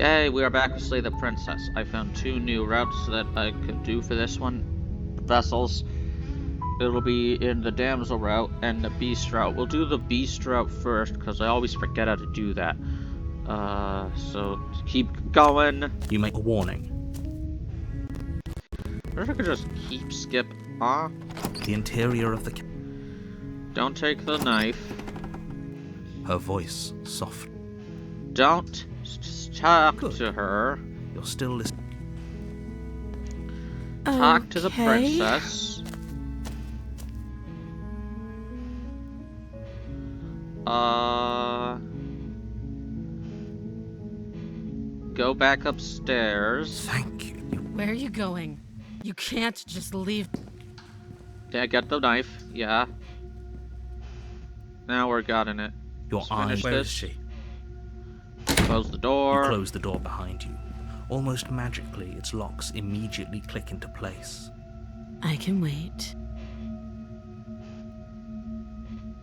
Yay, we are back with Slay the Princess. I found 2 new routes that I could do for this one. Vessels. It'll be in the Damsel route and the Beast route. We'll do the Beast route first, because I always forget how to do that. So keep going. You make a warning. I wish I could just keep skip off. The interior of the Don't take the knife. Her voice soft. Don't talk Good. to her. You're still listening. Talk to the princess. Go back upstairs. Thank you. Where are you going? You can't just leave. Yeah, get the knife. Yeah. Now we're gotten it. Your Let's eye. finish Where this. is she? Close the door. You close the door behind you. Almost magically, its locks immediately click into place. I can wait.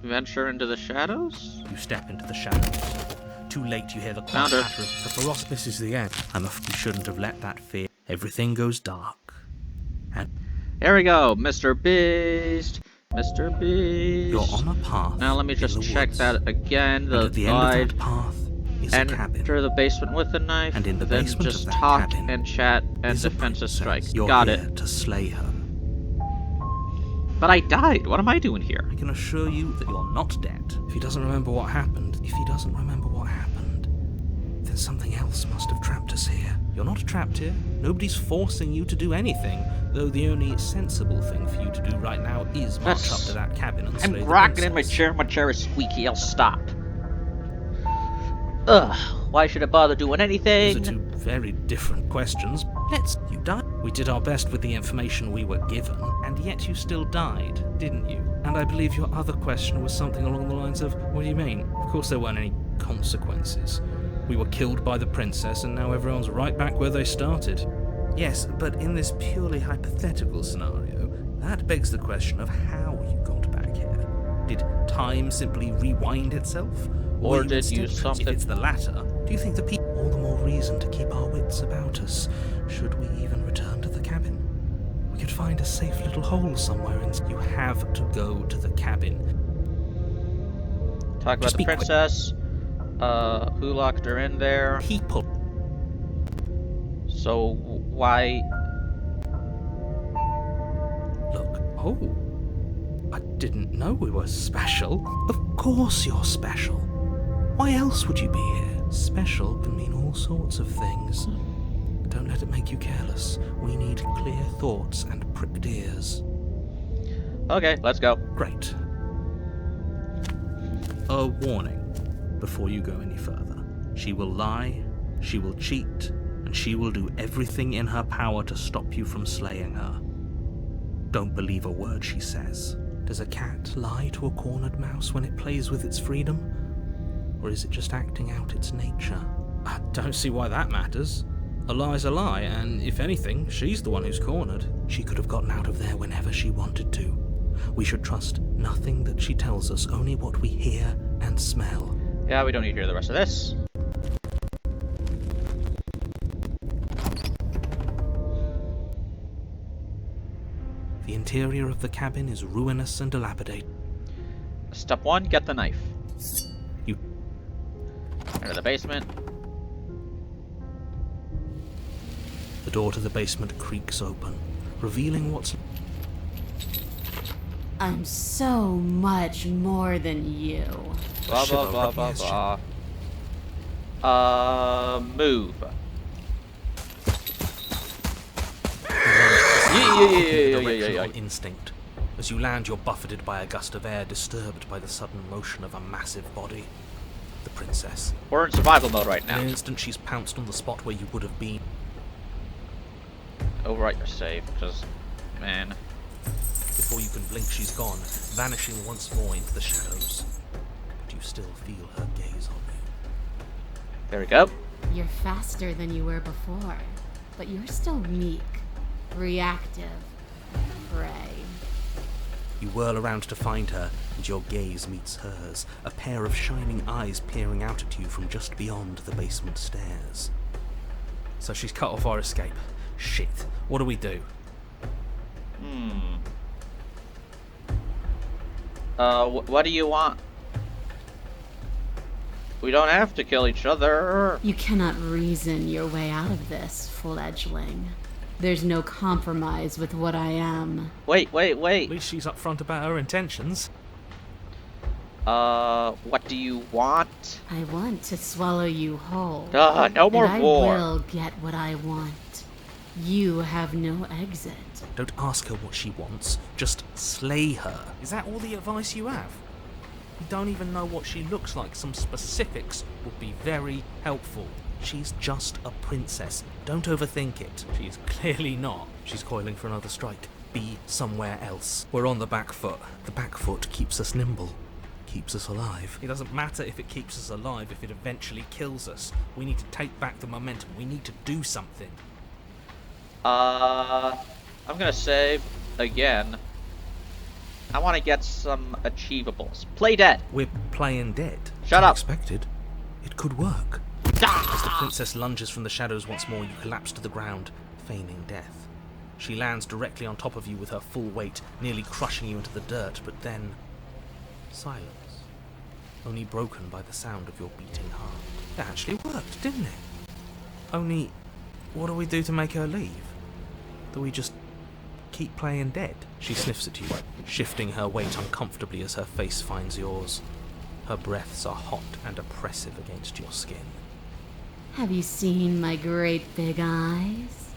Venture into the shadows? You step into the shadows. Too late, you hear the Found her. clatter of the ferocity. This is the end. You shouldn't have let that fear. Everything goes dark. And Here we go, Mr. Beast. Mr. Beast. you're on a path. Now let me in just the check woods. that again. And The at the end guide. of that path is a cabin. Enter the basement with a knife. And in the then basement just of that talk cabin and chat and is a defensive princess. strike. You're Got here it. to slay her. But I died. What am I doing here? I can assure you that you're not dead. If he doesn't remember what happened, then something else must have trapped us here. You're not trapped here. Nobody's forcing you to do anything, though the only sensible thing for you to do right now is march up to that cabin and slay the I'm rocking in my princess. chair. My chair is squeaky. I'll stop. Ugh. Why should I bother doing anything? Those are 2 very different questions. You died. We did our best with the information we were given, and yet you still died, didn't you? And I believe your other question was something along the lines of, what do you mean? Of course there weren't any consequences. We were killed by the princess, and now everyone's right back where they started. Yes, but in this purely hypothetical scenario, that begs the question of how you got back here. Did time simply rewind itself? Or you did instead you something- If it's the latter, do you think the people... All the more reason to keep our wits about us, should we even return to the cabin. We could find a safe little hole somewhere, and you have to go to the cabin. Talk about Just the be quick. princess. Who locked her in there? People... So why? Look, oh, I didn't know we were special. Of course you're special. Why else would you be here? Special can mean all sorts of things. Don't let it make you careless. We need clear thoughts and pricked ears. Okay, let's go. Great. A warning before you go any further. She will lie, she will cheat, and she will do everything in her power to stop you from slaying her. Don't believe a word she says. Does a cat lie to a cornered mouse when it plays with its freedom? Or is it just acting out its nature? I don't see why that matters. A lie's a lie, and if anything, she's the one who's cornered. She could have gotten out of there whenever she wanted to. We should trust nothing that she tells us, only what we hear and smell. Yeah, we don't need to hear the rest of this. The interior of the cabin is ruinous and dilapidated. Step 1, get the knife. You- Enter the basement. The door to the basement creaks open, revealing what's... I'm so much more than you. Blah shiver blah blah rubbing blah his blah. Move. Directional instinct. As you land, you're buffeted by a gust of air, disturbed by the sudden motion of a massive body. The princess. We're in survival mode right In now. an instant, she's pounced on the spot where you would have been. Overwrite your save, because, man. Before you can blink, she's gone, vanishing once more into the shadows. But you still feel her gaze on you. There we go. You're faster than you were before, but you're still meek, reactive, prey. You whirl around to find her, and your gaze meets hers, a pair of shining eyes peering out at you from just beyond the basement stairs. So she's cut off our escape. Shit. What do we do? What do you want? We don't have to kill each other. You cannot reason your way out of this, fledgling. There's no compromise with what I am. Wait. At least she's upfront about her intentions. What do you want? I want to swallow you whole. No more and war. I will get what I want. You have no exit. Don't ask her what she wants, just slay her. Is that all the advice you have? You don't even know what she looks like. Some specifics would be very helpful. She's just a princess. Don't overthink it. She's clearly not. She's coiling for another strike. Be somewhere else. We're on the back foot. The back foot keeps us nimble. Keeps us alive. It doesn't matter if it keeps us alive if it eventually kills us. We need to take back the momentum. We need to do something. I'm gonna say, again, I want to get some achievables. Play dead. We're playing dead. Shut up. Unexpected. It could work. As the princess lunges from the shadows once more, you collapse to the ground, feigning death. She lands directly on top of you with her full weight, nearly crushing you into the dirt, but then silence. Only broken by the sound of your beating heart. It actually worked, didn't it? Only, what do we do to make her leave? Do we just keep playing dead? She sniffs at you, shifting her weight uncomfortably as her face finds yours. Her breaths are hot and oppressive against your skin. Have you seen my great big eyes?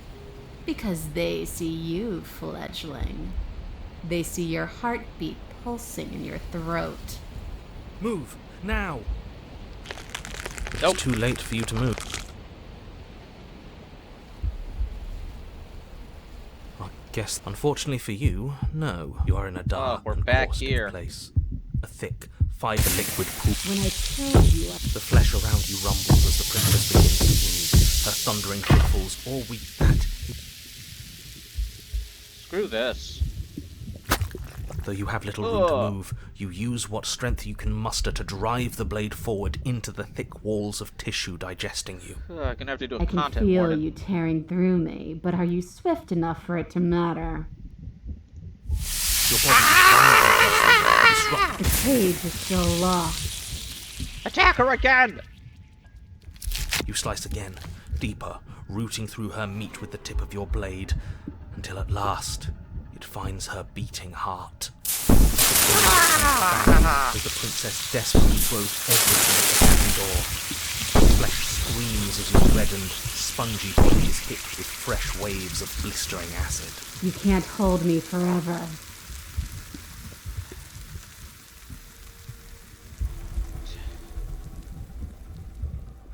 Because they see you, fledgling. They see your heartbeat pulsing in your throat. Move! Now! Nope. It's too late for you to move. I guess, unfortunately for you, no. You are in a dark we're and back caustic here. place. A thick, fiber liquid pool. When I killed you, The flesh around you rumbles as the princess begins to move. Her thundering footfalls all weak that. Screw this. Though you have little room to move, you use what strength you can muster to drive the blade forward into the thick walls of tissue digesting you. I'm gonna have to do a I can content feel warning. you tearing through me, but are you swift enough for it to matter? Your body is disrupted. The cage is still locked. Attack her again! You slice again, deeper, rooting through her meat with the tip of your blade, until at last it finds her beating heart. As the princess desperately throws everything at the cabin door. Flesh screams as your reddened, spongy body is hit with fresh waves of blistering acid. You can't hold me forever.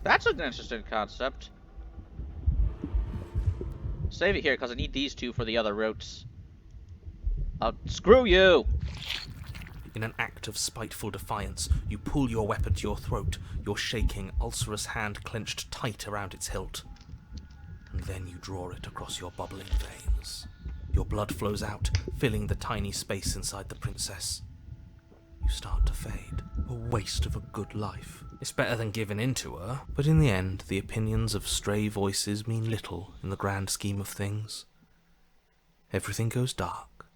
That's an interesting concept. Save it here, because I need these two for the other routes. Screw you! In an act of spiteful defiance, you pull your weapon to your throat, your shaking, ulcerous hand clenched tight around its hilt. And then you draw it across your bubbling veins. Your blood flows out, filling the tiny space inside the princess. You start to fade. A waste of a good life. It's better than giving in to her, but in the end, the opinions of stray voices mean little in the grand scheme of things. Everything goes dark,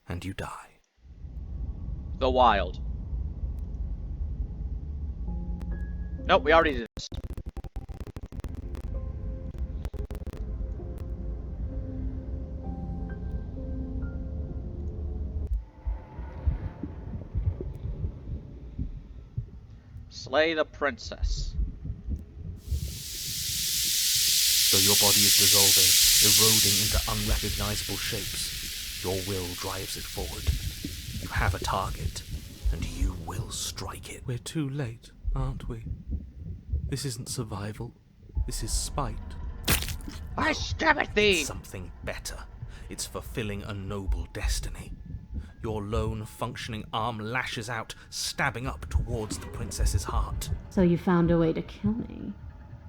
and you die. The wild. Nope, we already did this. Slay the princess. Though your body is dissolving, eroding into unrecognizable shapes, your will drives it forward. You have a target, and you will strike it. We're too late, aren't we? This isn't survival. This is spite. I stab at thee! It's something better. It's fulfilling a noble destiny. Your lone, functioning arm lashes out, stabbing up towards the princess's heart. So you found a way to kill me.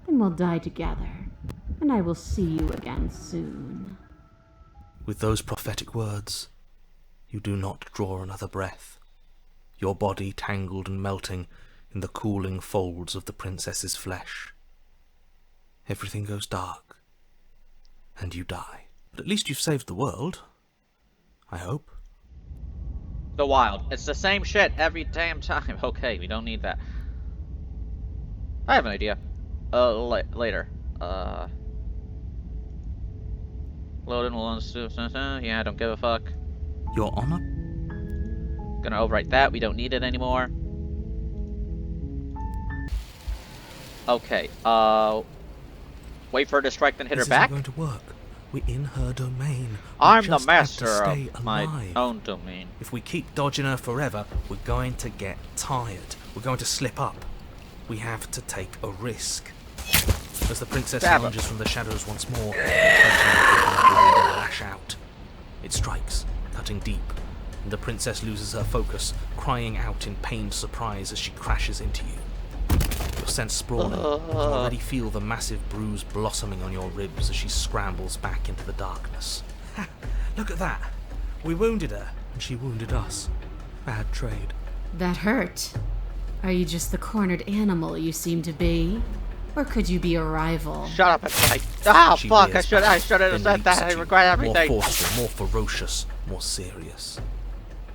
Then we'll die together, and I will see you again soon. With those prophetic words, you do not draw another breath, your body tangled and melting in the cooling folds of the princess's flesh. Everything goes dark, and you die. But at least you've saved the world. I hope. The wild. It's the same shit every damn time. Okay, we don't need that. I have an idea. Later. Loading once. Yeah, I don't give a fuck. Your Honor? Gonna overwrite that. We don't need it anymore. Okay. Wait for her to strike, then hit her back. This isn't going to work. We're in her domain. I'm the master of my own domain. If we keep dodging her forever, we're going to get tired. We're going to slip up. We have to take a risk. As the princess emerges from the shadows once more, lash out. It strikes, cutting deep, and the princess loses her focus, crying out in pained surprise as she crashes into you. You're sent sprawling. You can already feel the massive bruise blossoming on your ribs as she scrambles back into the darkness. Ha! Look at that! We wounded her, and she wounded us. Bad trade. That hurt. Are you just the cornered animal you seem to be? Or could you be a rival? Shut up and fight. Ah, fuck, I should have said that. I regret everything. More forceful, more ferocious, more serious.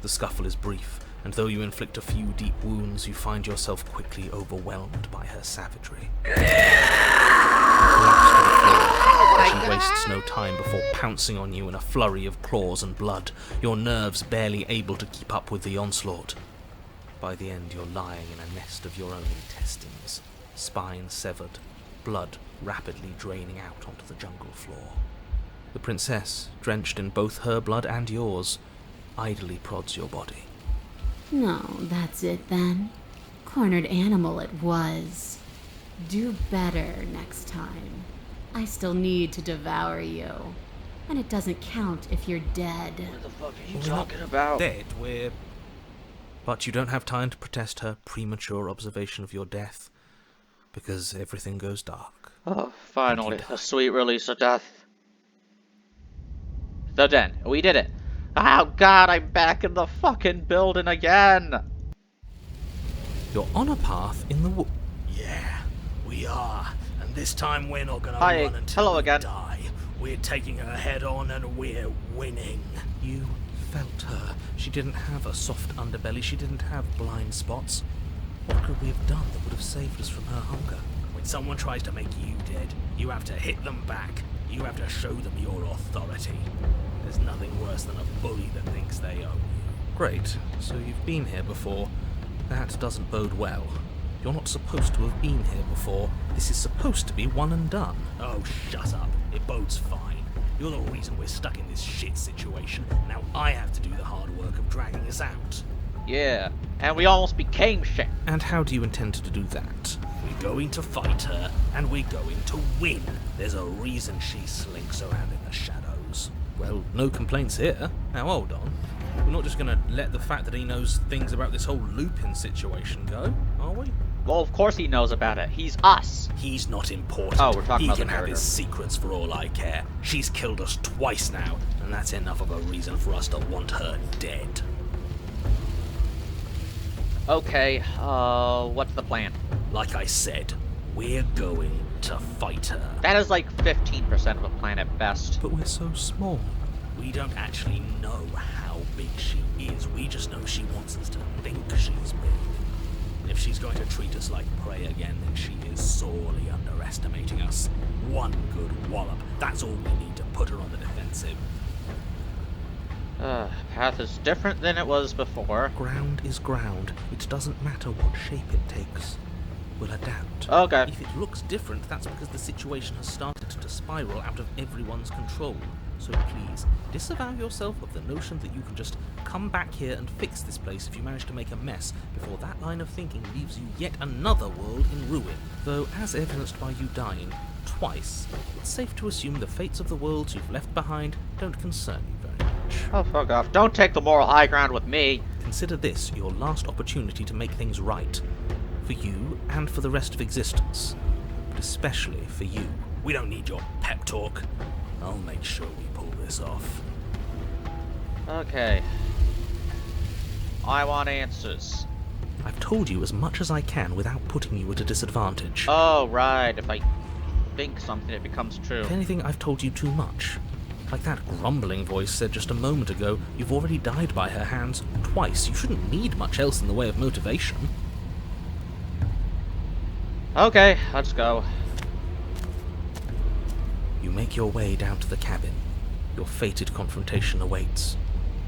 The scuffle is brief, and though you inflict a few deep wounds, you find yourself quickly overwhelmed by her savagery. You collapse to the floor, and she wastes no time before pouncing on you in a flurry of claws and blood, your nerves barely able to keep up with the onslaught. By the end, you're lying in a nest of your own intestines, spine severed, blood rapidly draining out onto the jungle floor. The princess, drenched in both her blood and yours, idly prods your body. No, that's it then. Cornered animal it was. Do better next time. I still need to devour you. And it doesn't count if you're dead. What the fuck are you talking about? Dead, we're... But you don't have time to protest her premature observation of your death, because everything goes dark. Oh, finally, a sweet release of death. So then, we did it. Oh god, I'm back in the fucking building again! You're on a path in the wood. Yeah, we are. And this time we're not gonna run until we die. We're taking her head on and we're winning. You felt her. She didn't have a soft underbelly. She didn't have blind spots. What could we have done that would have saved us from her hunger? When someone tries to make you dead, you have to hit them back. You have to show them your authority. There's nothing worse than a bully that thinks they own you. Great. So you've been here before. That doesn't bode well. You're not supposed to have been here before. This is supposed to be one and done. Oh, shut up. It bodes fine. You're the reason we're stuck in this shit situation. Now I have to do the hard work of dragging us out. Yeah, and we almost became shit. And how do you intend to do that? We're going to fight her, and we're going to win. There's a reason she slinks around in the shadows. Well, no complaints here. Now hold on. We're not just gonna let the fact that he knows things about this whole Lupin situation go, are we? Well, of course he knows about it. He's us. He's not important. Oh, we're talking he about the can have narrator. his secrets for all I care. She's killed us twice now, and that's enough of a reason for us to want her dead. Okay, what's the plan? Like I said, we're going to fight her. That is like 15% of a plan at best. But we're so small. We don't actually know how big she is. We just know she wants us to think she's big. And if she's going to treat us like prey again, then she is sorely underestimating us. One good wallop. That's all we need to put her on the defensive. Path is different than it was before. Ground is ground. It doesn't matter what shape it takes. We'll adapt. Okay. If it looks different, that's because the situation has started to spiral out of everyone's control. So please, disavow yourself of the notion that you can just come back here and fix this place if you manage to make a mess, before that line of thinking leaves you yet another world in ruin. Though, as evidenced by you dying twice, it's safe to assume the fates of the worlds you've left behind don't concern you very much. Oh, fuck off. Don't take the moral high ground with me. Consider this your last opportunity to make things right. For you and for the rest of existence. But especially for you. We don't need your pep talk. I'll make sure we pull this off. Okay. I want answers. I've told you as much as I can without putting you at a disadvantage. Oh, right. If I... think something, it becomes true. If anything, I've told you too much. Like that grumbling voice said just a moment ago, you've already died by her hands twice. You shouldn't need much else in the way of motivation. Okay, let's go. You make your way down to the cabin. Your fated confrontation awaits.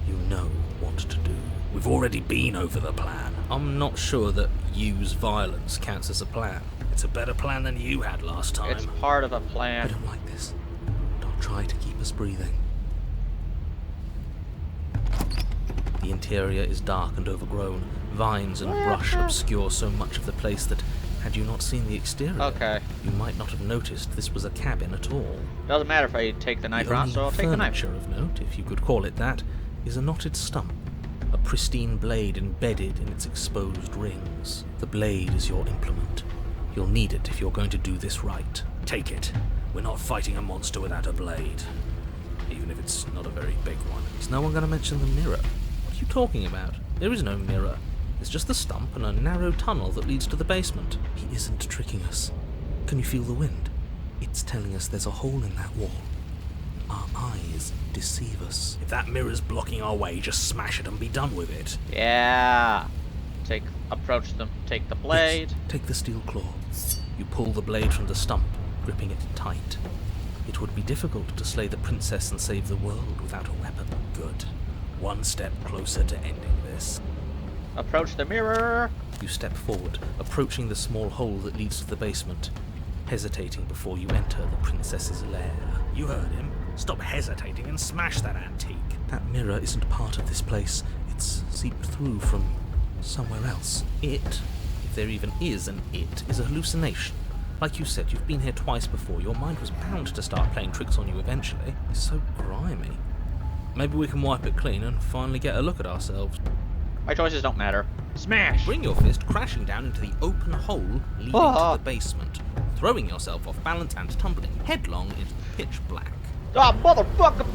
You know what to do. We've already been over the plan. I'm not sure that use violence counts as a plan. It's a better plan than you had last time. It's part of a I plan. don't like this. Don't try to keep us breathing. The interior is dark and overgrown. Vines and brush obscure so much of the place that, had you not seen the exterior, Okay. you might not have noticed this was a cabin at all. Doesn't matter if I take the knife The or not, only so I'll take the knife. furniture of note, if you could call it that, is a knotted stump, a pristine blade embedded in its exposed rings. The blade is your implement. You'll need it if you're going to do this right. Take it. We're not fighting a monster without a blade. Even if it's not a very big one. Is no one going to mention the mirror? What are you talking about? There is no mirror. There's just the stump and a narrow tunnel that leads to the basement. He isn't tricking us. Can you feel the wind? It's telling us there's a hole in that wall. Our eyes deceive us. If that mirror's blocking our way, just smash it and be done with it. Yeah. Approach them. Take the blade. Yes, take the steel claw. You pull the blade from the stump, gripping it tight. It would be difficult to slay the princess and save the world without a weapon. Good. One step closer to ending this. Approach the mirror. You step forward, approaching the small hole that leads to the basement, hesitating before you enter the princess's lair. You heard him. Stop hesitating and smash that antique. That mirror isn't part of this place. It's seeped through from somewhere else. It, if there even is an it, is a hallucination. Like you said, you've been here twice before. Your mind was bound to start playing tricks on you eventually. It's so grimy. Maybe we can wipe it clean and finally get a look at ourselves. My choices don't matter. Smash! Bring your fist crashing down into the open hole leading to the basement, throwing yourself off balance and tumbling headlong into the pitch black. Ah, motherfucker!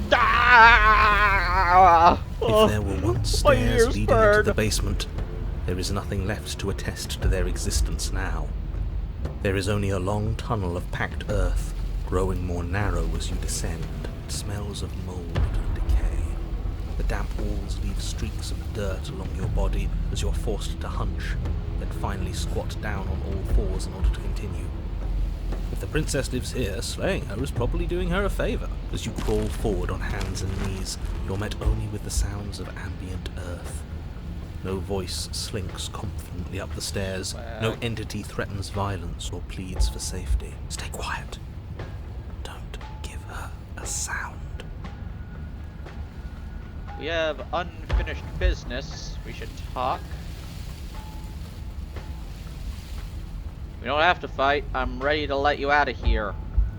Ah! If there were once My stairs ears leading burn. into the basement, there is nothing left to attest to their existence now. There is only a long tunnel of packed earth, growing more narrow as you descend. It smells of mold and decay. The damp walls leave streaks of dirt along your body as you're forced to hunch, then finally squat down on all fours in order to continue. If the princess lives here, slaying her is probably doing her a favour. As you crawl forward on hands and knees, you're met only with the sounds of ambient earth. No voice slinks confidently up the stairs. No entity threatens violence or pleads for safety. Stay quiet. Don't give her a sound. We have unfinished business. We should talk. We don't have to fight. I'm ready to let you out of here.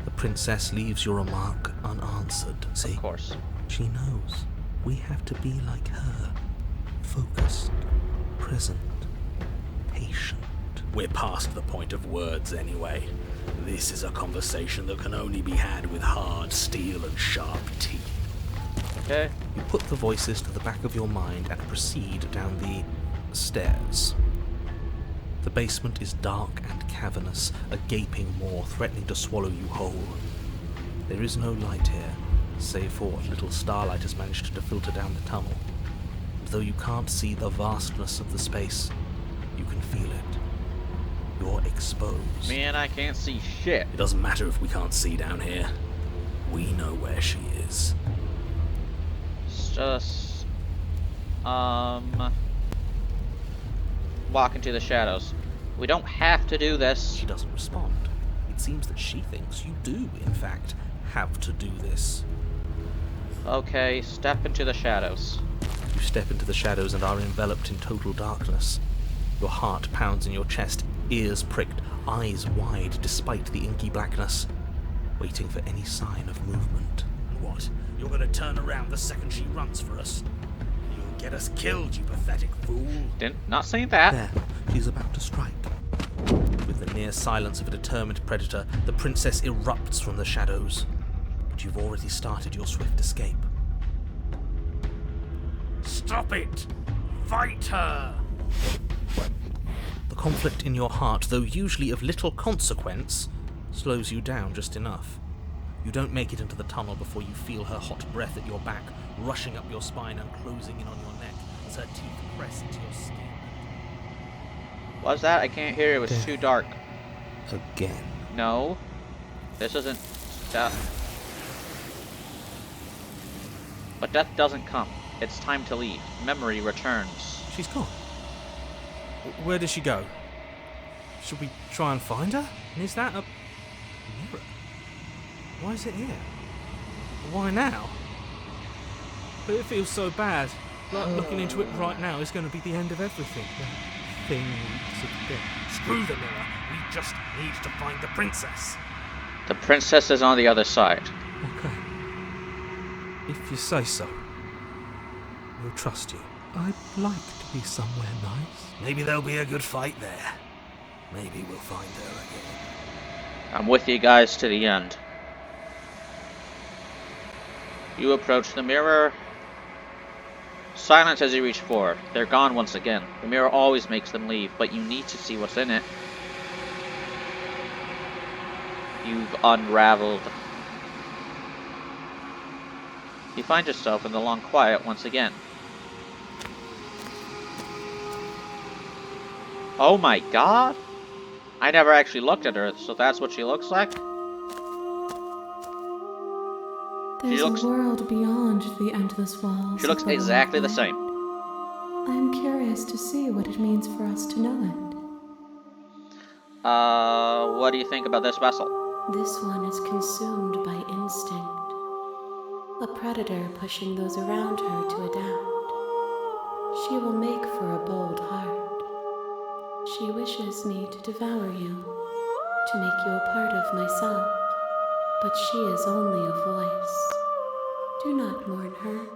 The princess leaves your remark unanswered. See, Of course. she knows. We have to be like her. Focused, present, patient. We're past the point of words anyway. This is a conversation that can only be had with hard steel and sharp teeth. Okay. You put the voices to the back of your mind and proceed down the stairs. The basement is dark and cavernous, a gaping maw threatening to swallow you whole. There is no light here, save for what little starlight has managed to filter down the tunnel. And though you can't see the vastness of the space, you can feel it. You're exposed. Man, I can't see shit. It doesn't matter if we can't see down here. We know where she is. It's just... walk into the shadows. We don't have to do this. She doesn't respond. It seems that she thinks you do, in fact, have to do this. Okay, step into the shadows. You step into the shadows and are enveloped in total darkness. Your heart pounds in your chest, ears pricked, eyes wide despite the inky blackness, waiting for any sign of movement. What? You're gonna turn around the second she runs for us? You'll get us killed, you pathetic fool. Not saying that. There, she's about to strike. With the near silence of a determined predator, the princess erupts from the shadows. But you've already started your swift escape. Stop it! Fight her! The conflict in your heart, though usually of little consequence, slows you down just enough. You don't make it into the tunnel before you feel her hot breath at your back, rushing up your spine and closing in on your neck as her teeth press into your skin. What's that? I can't hear. It was too dark. Again. No. This isn't death. But death doesn't come. It's time to leave. Memory returns. She's gone. Where did she go? Should we try and find her? And is that a mirror? Why is it here? Why now? But it feels so bad. Like looking into it right now is going to be the end of everything. The thing leaks of death. Screw the mirror. We just need to find the princess. The princess is on the other side. Okay. If you say so. We'll trust you. I'd like to be somewhere nice. Maybe there'll be a good fight there. Maybe we'll find her again. I'm with you guys to the end. You approach the mirror. Silence as you reach forward. They're gone once again. The mirror always makes them leave, but you need to see what's in it. You've unraveled. You find yourself in the long quiet once again. Oh my god! I never actually looked at her, so that's what she looks like? There's a world beyond the endless walls. She looks exactly the same. I am curious to see what it means for us to know it. What do you think about this vessel? This one is consumed by instinct. A predator pushing those around her to adapt. She will make for a bold heart. She wishes me to devour you, to make you a part of myself. But she is only a voice. Do not mourn her,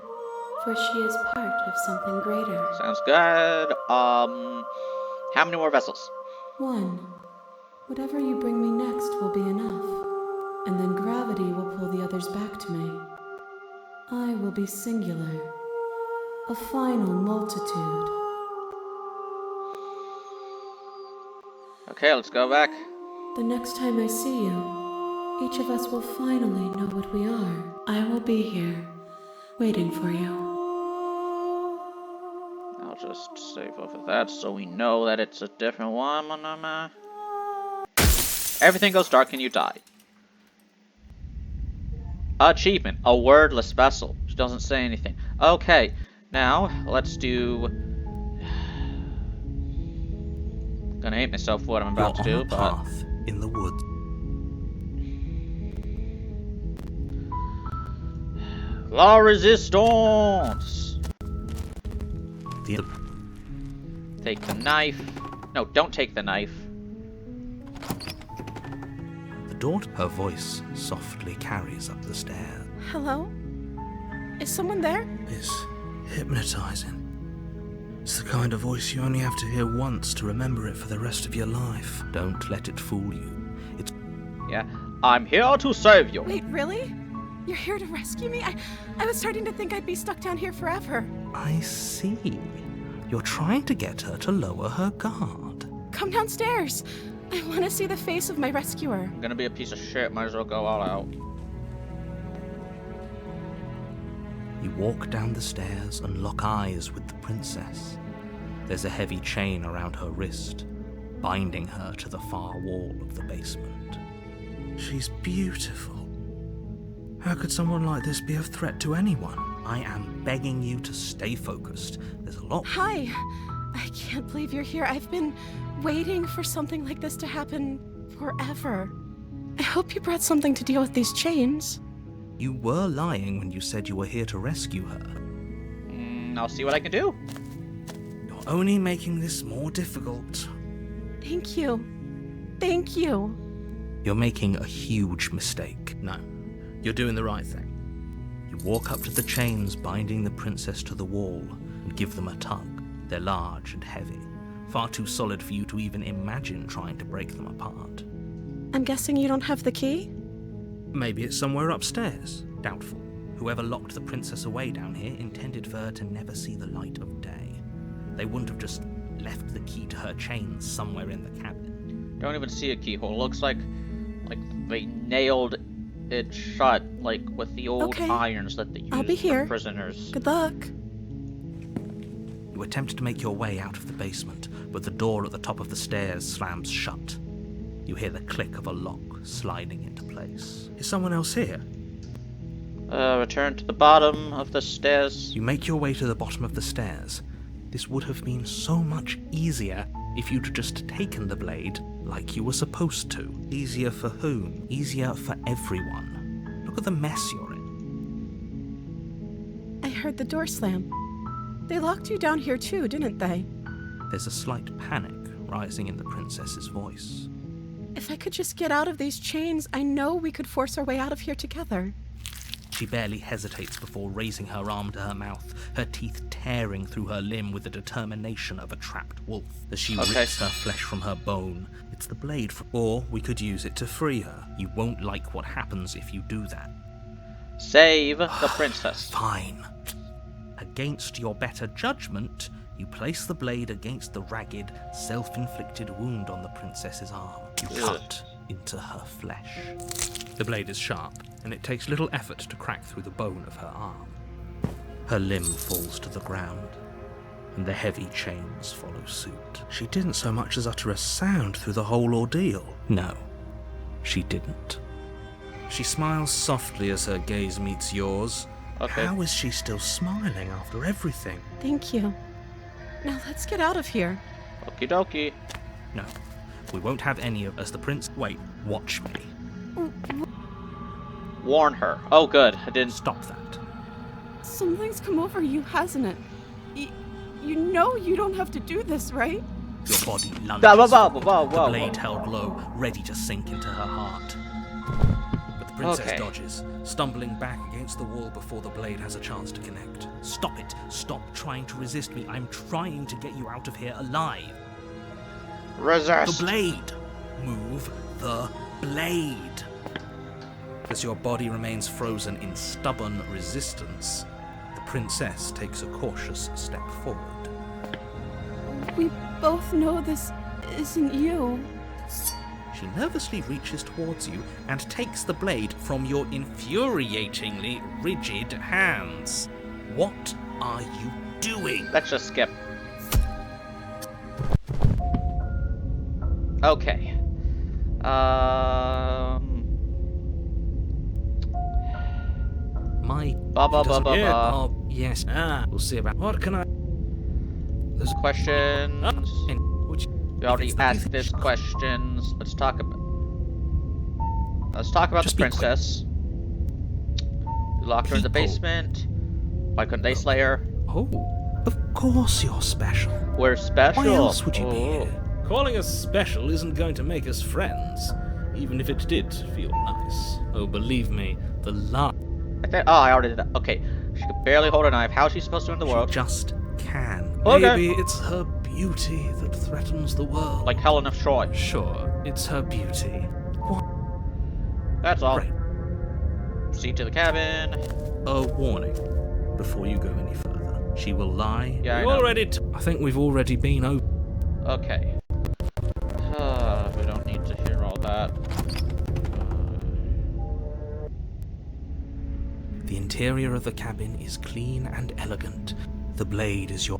for she is part of something greater. Sounds good. How many more vessels? One. Whatever you bring me next will be enough, and then gravity will pull the others back to me. I will be singular, a final multitude. Okay, let's go back. The next time I see you, each of us will finally know what we are. I will be here, waiting for you. I'll just save over that so we know that it's a different one. Everything goes dark and you die. Achievement, a wordless vessel. She doesn't say anything. Okay, now let's do... Gonna hate myself for what I'm about to do, but... path in the woods. La Resistance! Take the knife. No, don't take the knife. The door to her voice softly carries up the stairs. Hello? Is someone there? It's hypnotizing. It's the kind of voice you only have to hear once to remember it for the rest of your life. Don't let it fool you. It's... Yeah, I'm here to save you. Wait, really? You're here to rescue me? I was starting to think I'd be stuck down here forever. I see. You're trying to get her to lower her guard. Come downstairs. I want to see the face of my rescuer. I'm gonna be a piece of shit, might as well go all out. You walk down the stairs and lock eyes with the princess. There's a heavy chain around her wrist, binding her to the far wall of the basement. She's beautiful. How could someone like this be a threat to anyone? I am begging you to stay focused. There's a lot... Hi. I can't believe you're here. I've been waiting for something like this to happen forever. I hope you brought something to deal with these chains. You were lying when you said you were here to rescue her. I'll see what I can do. You're only making this more difficult. Thank you. Thank you. You're making a huge mistake. No, you're doing the right thing. You walk up to the chains binding the princess to the wall and give them a tug. They're large and heavy, far too solid for you to even imagine trying to break them apart. I'm guessing you don't have the key? Maybe it's somewhere upstairs. Doubtful. Whoever locked the princess away down here intended for her to never see the light of day. They wouldn't have just left the key to her chains somewhere in the cabin. Don't even see a keyhole. Looks like nailed it shut, like with the old Okay. irons that they use I'll be here. for prisoners. Good luck. You attempt to make your way out of the basement, but the door at the top of the stairs slams shut. You hear the click of a lock sliding into place. Is someone else here? Return to the bottom of the stairs. You make your way to the bottom of the stairs. This would have been so much easier if you'd just taken the blade like you were supposed to. Easier for whom? Easier for everyone. Look at the mess you're in. I heard the door slam. They locked you down here too, didn't they? There's a slight panic rising in the princess's voice. If I could just get out of these chains, I know we could force our way out of here together. She barely hesitates before raising her arm to her mouth, her teeth tearing through her limb with the determination of a trapped wolf. As she rips her flesh from her bone, it's the blade or we could use it to free her. You won't like what happens if you do that. Save the princess. Fine. Against your better judgment, you place the blade against the ragged, self-inflicted wound on the princess's arm. You cut into her flesh. The blade is sharp, and it takes little effort to crack through the bone of her arm. Her limb falls to the ground, and the heavy chains follow suit. She didn't so much as utter a sound through the whole ordeal. No, she didn't. She smiles softly as her gaze meets yours. Okay. How is she still smiling after everything? Thank you. Now let's get out of here. Okie dokie. No, we won't have any of us. The prince. Wait, watch me. Warn her. Oh, good. I didn't. Stop that. Something's come over you, hasn't it? You know you don't have to do this, right? Your body lunges. Whoa, forward, the blade held low, ready to sink into her heart. But the princess dodges, stumbling back against the wall before the blade has a chance to connect. Stop it. Stop trying to resist me. I'm trying to get you out of here alive. Resist. The blade. Move the blade. As your body remains frozen in stubborn resistance, the princess takes a cautious step forward. We both know this isn't you. She nervously reaches towards you and takes the blade from your infuriatingly rigid hands. What are you doing? Let's just skip. Okay. My... yes. We'll see about... What can I... There's questions. Which... We already asked this questions. Let's talk about the princess. We locked her in the basement. Why couldn't they slay her? Oh, of course you're special. We're special. Why else would you be here? Calling us special isn't going to make us friends, even if it did feel nice. Oh, believe me, the last... I already did that. Okay. She could barely hold a knife. How is she supposed to in the world? She just can. Okay. Maybe it's her beauty that threatens the world. Like Helen of Troy. Sure, it's her beauty. What? That's all. Right. Proceed to the cabin. A warning, before you go any further. She will lie. Yeah, I know. I think we've already been over. Okay. We don't need to hear all that. The interior of the cabin is clean and elegant. The blade is your...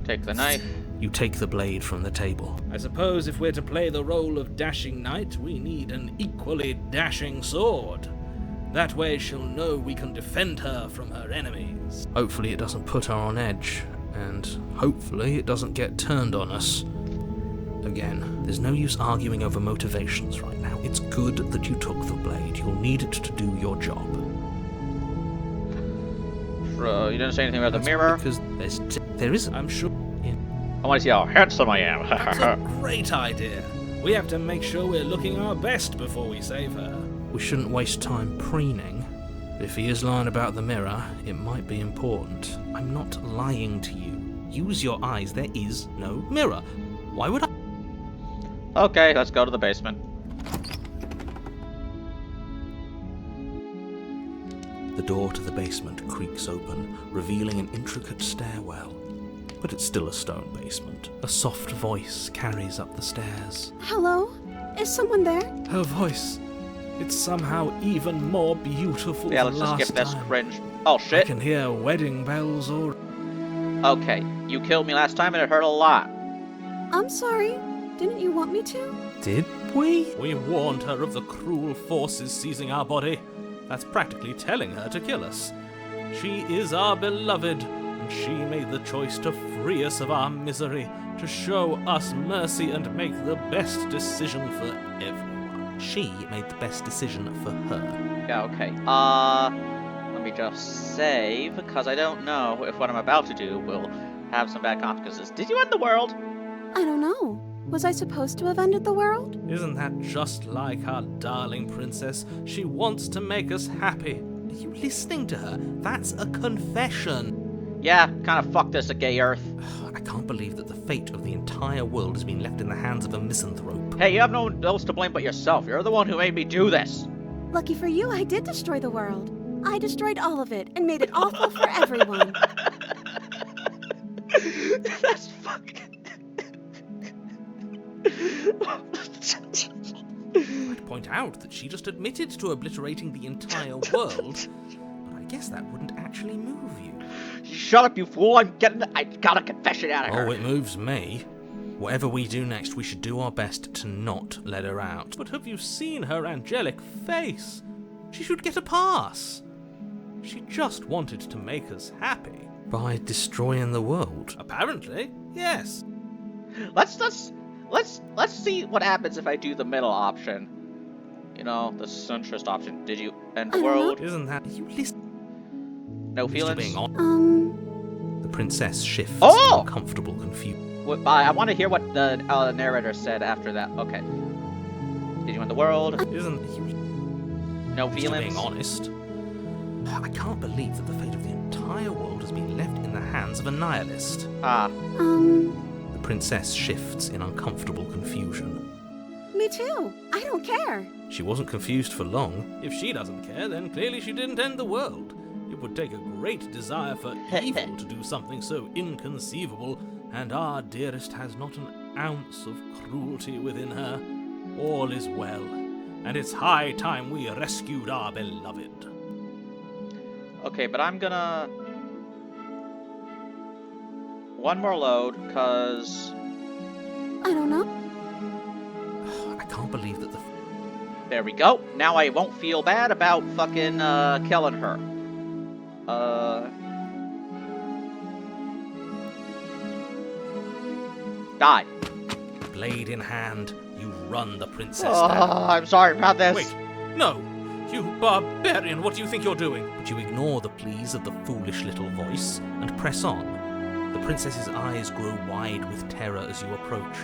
Take the knife. You take the blade from the table. I suppose if we're to play the role of dashing knight, we need an equally dashing sword. That way she'll know we can defend her from her enemies. Hopefully it doesn't put her on edge, and hopefully it doesn't get turned on us. Again, there's no use arguing over motivations right now. It's good that you took the blade. You'll need it to do your job. You didn't say anything about the mirror. Because there is, I'm sure... I want to see how handsome I am. That's a great idea. We have to make sure we're looking our best before we save her. We shouldn't waste time preening. If he is lying about the mirror, it might be important. I'm not lying to you. Use your eyes. There is no mirror. Why would I? Okay, let's go to the basement. The door to the basement creaks open, revealing an intricate stairwell. But it's still a stone basement. A soft voice carries up the stairs. Hello? Is someone there? Her voice. It's somehow even more beautiful Yeah, than let's just last skip this time. cringe. Oh I shit. can hear wedding bells or... Okay, you killed me last time and it hurt a lot. I'm sorry. Didn't you want me to? Did we? We warned her of the cruel forces seizing our body. That's practically telling her to kill us. She is our beloved, and she made the choice to free us of our misery, to show us mercy and make the best decision for everyone. She made the best decision for her. Yeah, okay. Let me just save, because I don't know if what I'm about to do will have some bad consequences. Did you end the world? I don't know. Was I supposed to have ended the world? Isn't that just like our darling princess? She wants to make us happy. Are you listening to her? That's a confession. Yeah, kind of fuck this, a gay earth. I can't believe that the fate of the entire world has been left in the hands of a misanthrope. Hey, you have no one else to blame but yourself. You're the one who made me do this. Lucky for you, I did destroy the world. I destroyed all of it and made it awful for everyone. That's fucking... I'd point out that she just admitted to obliterating the entire world, but I guess that wouldn't actually move you. Shut up, you fool! I got a confession out of her. Oh, it moves me. Whatever we do next, we should do our best to not let her out. But have you seen her angelic face? She should get a pass. She just wanted to make us happy. By destroying the world. Apparently, yes. Let's see what happens if I do the middle option. You know, the centrist option. Did you end the I don't know. world? Isn't that... You listen... No Mr. feelings? Being on... Um, The princess shifts Oh! in uncomfortable confusion. I want to hear what the narrator said after that. Okay. Did you end the world? Isn't... No Mr. feelings? Being honest, I can't believe that the fate of the entire world has been left in the hands of a nihilist. Ah. The princess shifts in uncomfortable confusion. me too. I don't care. She wasn't confused for long. If she doesn't care, then clearly she didn't end the world. It would take a great desire for evil to do something so inconceivable, and our dearest has not an ounce of cruelty within her. All is well, and it's high time we rescued our beloved. Okay, but I'm gonna... One more load, cause... I don't know. I can't believe that the... There we go. Now I won't feel bad about fucking, killing her. Die. Blade in hand, you run the princess Oh, down. I'm sorry about this. Wait, no! You barbarian, what do you think you're doing? But you ignore the pleas of the foolish little voice and press on. The princess's eyes grow wide with terror as you approach,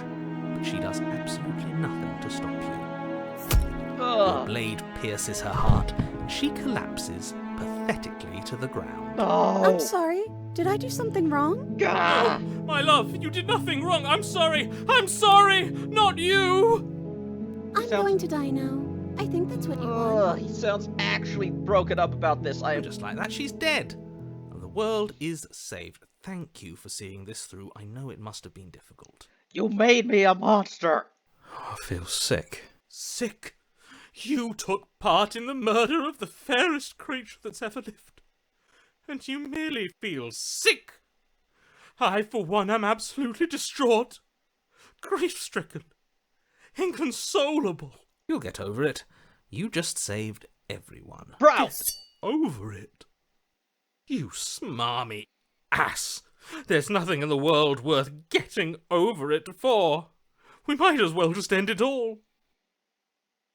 but she does absolutely nothing to stop you. Your blade pierces her heart, and she collapses pathetically to the ground. No. I'm sorry. Did I do something wrong? Ah. My love, you did nothing wrong. I'm sorry. I'm sorry. Not you. I'm going to die now. I think that's what you want. He sounds actually broken up about this. And just like that, she's dead. And the world is saved. Thank you for seeing this through. I know it must have been difficult. You made me a monster. I feel sick. Sick. You took part in the murder of the fairest creature that's ever lived. And you merely feel sick. I, for one, am absolutely distraught. Grief-stricken. Inconsolable. You'll get over it. You just saved everyone. Bro! Get over it. You smarmy ass. There's nothing in the world worth getting over it for. We might as well just end it all.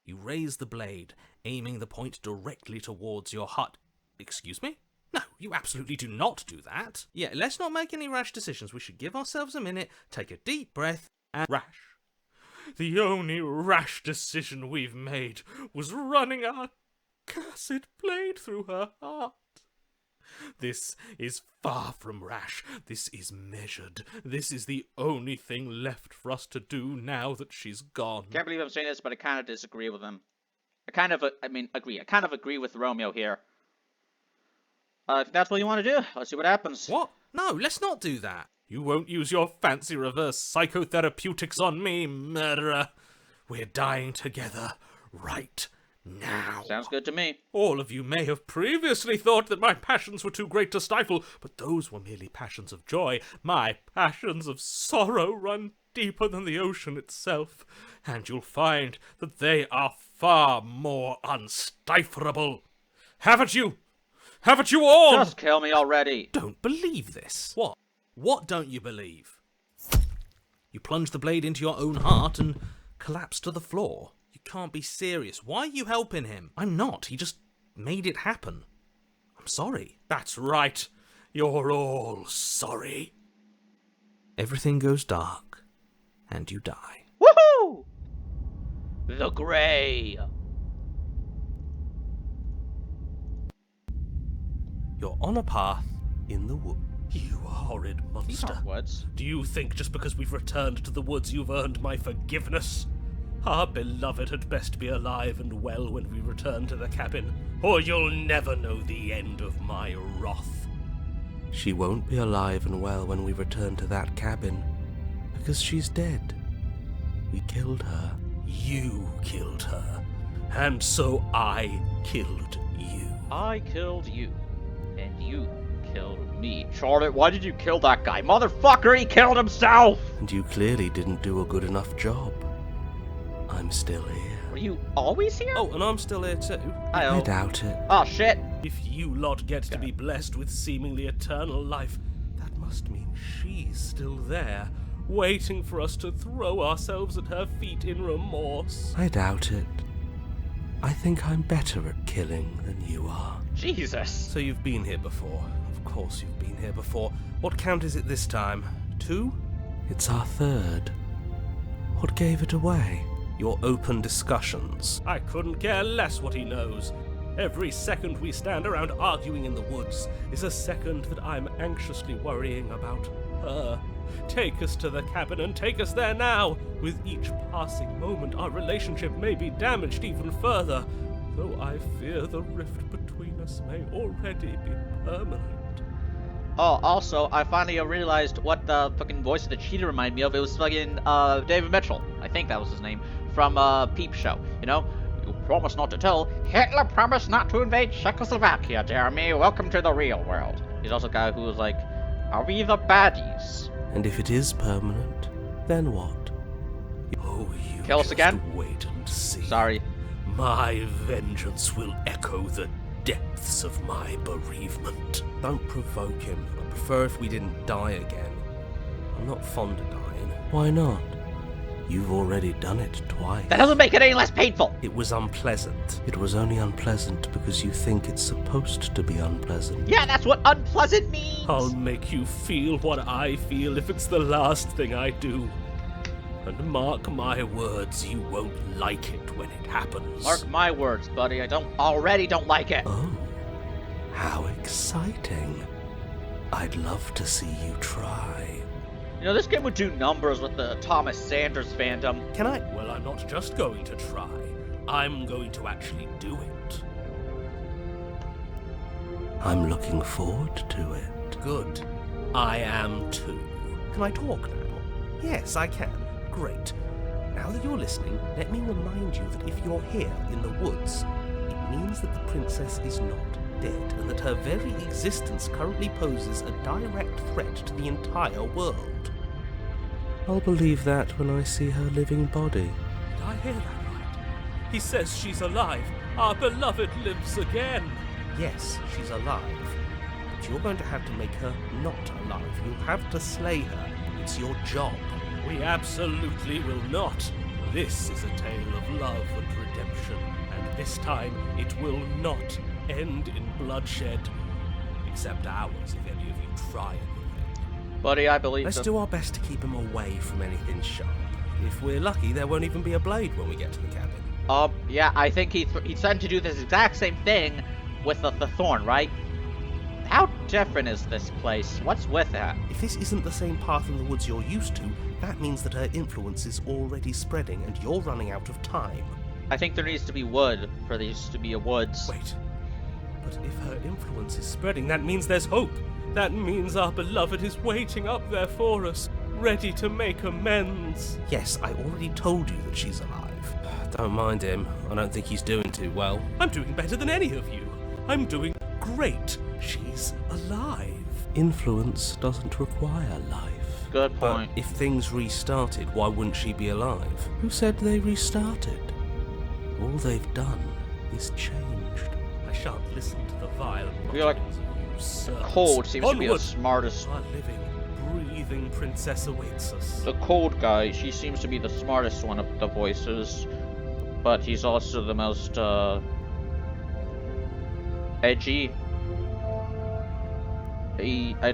You raise the blade, aiming the point directly towards your heart. Excuse me? No, you absolutely do not do that. Yeah, let's not make any rash decisions. We should give ourselves a minute, take a deep breath, and... Rash. The only rash decision we've made was running our cursed blade through her heart. This is far from rash. This is measured. This is the only thing left for us to do now that she's gone. Can't believe I'm saying this, but I kind of disagree with him. I kind of agree with Romeo here. If that's what you want to do, let's see what happens. What? No, let's not do that. You won't use your fancy reverse psychotherapeutics on me, murderer. We're dying together right now. Sounds good to me. All of you may have previously thought that my passions were too great to stifle, but those were merely passions of joy. My passions of sorrow run deeper than the ocean itself, and you'll find that they are far more unstiflable. Haven't you? Haven't you all? Just kill me already. Don't believe this. What? What don't you believe? You plunge the blade into your own heart and collapse to the floor. You can't be serious. Why are you helping him? I'm not. He just made it happen. I'm sorry. That's right. You're all sorry. Everything goes dark, and you die. Woohoo! The Grey. You're on a path in the wood. You horrid These monster. aren't woods. Do you think just because we've returned to the woods you've earned my forgiveness? Our beloved had best be alive and well when we return to the cabin, or you'll never know the end of my wrath. She won't be alive and well when we return to that cabin, because she's dead. We killed her. You killed her. And so I killed you. I killed you. And you killed me. Charlotte, why did you kill that guy? Motherfucker, he killed himself! And you clearly didn't do a good enough job. I'm still here. Were you always here? Oh, and I'm still here too. I doubt it. Oh, shit. If you lot get to be blessed with seemingly eternal life, that must mean she's still there, waiting for us to throw ourselves at her feet in remorse. I doubt it. I think I'm better at killing than you are. Jesus. So you've been here before. Of course you've been here before. What count is it this time? 2? It's our 3rd. What gave it away? Your open discussions. I couldn't care less what he knows. Every second we stand around arguing in the woods is a second that I'm anxiously worrying about her. Take us to the cabin and take us there now. With each passing moment, our relationship may be damaged even further, though I fear the rift between us may already be permanent. Oh, also, I finally realized what the fucking voice of the cheetah reminded me of. It was fucking, David Mitchell. I think that was his name. From, Peep Show. You know? You promised not to tell. Hitler promised not to invade Czechoslovakia, Jeremy. Welcome to the real world. He's also a guy who was like, are we the baddies? And if it is permanent, then what? Oh, you Kill us just again? wait and see. Sorry. My vengeance will echo the depths of my bereavement. Don't provoke him. I prefer if we didn't die again. I'm not fond of dying. Why not? You've already done it twice. That doesn't make it any less painful. It was unpleasant. It was only unpleasant because you think it's supposed to be unpleasant. Yeah, that's what unpleasant means. I'll make you feel what I feel if it's the last thing I do. And mark my words, you won't like it when it happens. Mark my words, buddy. I already don't like it. Oh, how exciting. I'd love to see you try. You know, this game would do numbers with the Thomas Sanders fandom. Can I? Well, I'm not just going to try. I'm going to actually do it. I'm looking forward to it. Good. I am too. Can I talk now? Yes, I can. Great. Now that you're listening, let me remind you that if you're here in the woods, it means that the princess is not dead, and that her very existence currently poses a direct threat to the entire world. I'll believe that when I see her living body. Did I hear that right? He says she's alive. Our beloved lives again. Yes, she's alive. But you're going to have to make her not alive. You'll have to slay her. It's your job. We absolutely will not. This is a tale of love and redemption, and this time it will not end in bloodshed. Except ours, if any of you try anything. Buddy, I believe Let's do our best to keep him away from anything sharp. If we're lucky, there won't even be a blade when we get to the cabin. Yeah, I think he's trying to do this exact same thing with the thorn, right? How different is this place? What's with that? If this isn't the same path in the woods you're used to, that means that her influence is already spreading and you're running out of time. I think there needs to be wood for these to be a woods. Wait. But if her influence is spreading, that means there's hope. That means our beloved is waiting up there for us, ready to make amends. Yes, I already told you that she's alive. Don't mind him. I don't think he's doing too well. I'm doing better than any of you. I'm doing great. She's alive. Influence doesn't require life. Good But point. if things restarted, why wouldn't she be alive? Who said they restarted? All they've done is changed. I shan't listen to the vile I feel like mutterings of you serpents. Cold seems to be the Onward! smartest. Our living, breathing princess awaits us. The cold guy, she seems to be the smartest one of the voices, but he's also the most, edgy. I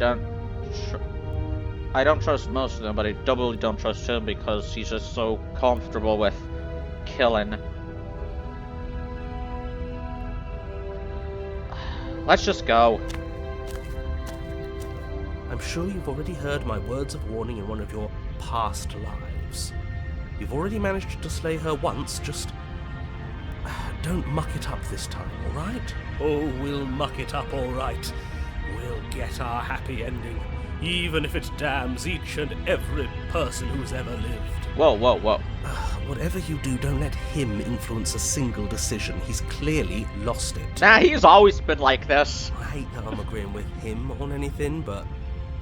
don't trust most of them, but I doubly don't trust him because he's just so comfortable with killing. Let's just go. I'm sure you've already heard my words of warning in one of your past lives. You've already managed to slay her once, just don't muck it up this time, alright? Oh, we'll muck it up all right. We'll get our happy ending, even if it damns each and every person who's ever lived. Whoa, whoa, whoa. Whatever you do, don't let him influence a single decision. He's clearly lost it. Nah, he's always been like this. I hate that I'm agreeing with him on anything, but